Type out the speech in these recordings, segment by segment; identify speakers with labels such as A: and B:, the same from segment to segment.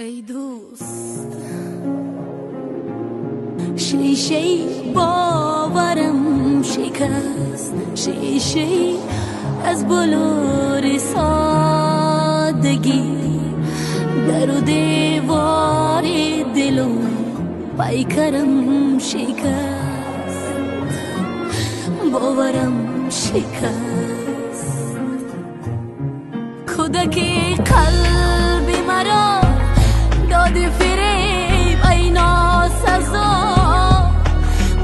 A: ای دوست شیشه باورم شکست، شیشه از بلور سادگی، در و دیوار دلم پیکرم شکست، باورم شکست. کودک قلب مرا داد فریب ای ناسزا،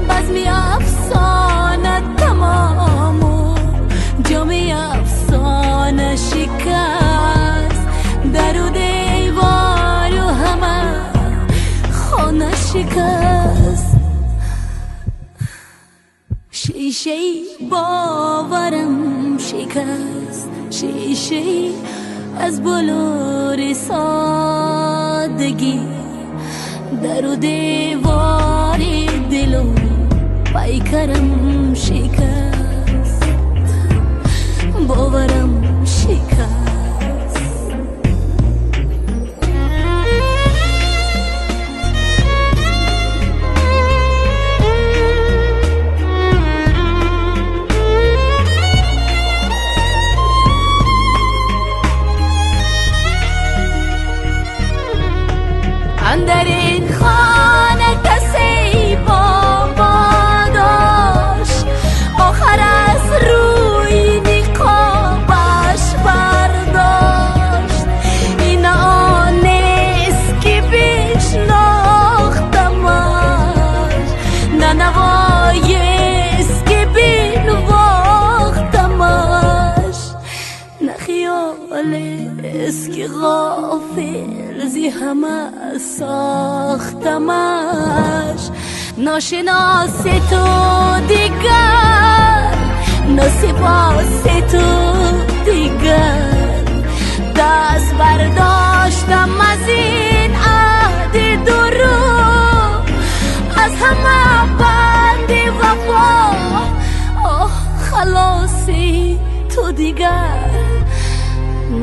A: بزمی افسانه تمام و جامعه افسانه شکست، در و دیوار و همه خانه شکست. شیشه باورم شکست، شیشه از بلور سادگی، در و دیوار دلم پیکرم شکست، باورم شکست. اندر این خانه کسی با ما داشت، آخر از روی نقابش برداشت. این آن نیست که بشناختمش، نه نوایست که بنواختمش، نه خیال است که غافل زی همه ساختمش. ناشناس تو دیگر، ناسپاس تو دیگر، دست برداشتم از این عهد درو، از همه بند وفا. آه خلاصی تو دیگر،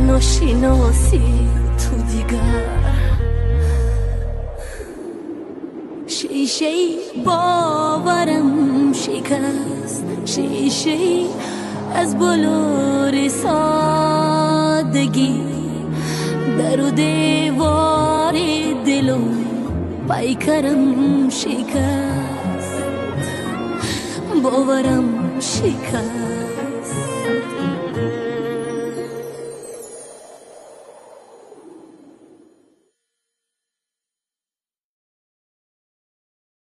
A: ناشناسی تو دیگر. شیشه باورم شکست، شیشه از بلور سادگی، در و دیوار دلم پیکرم شکست، باورم شکست.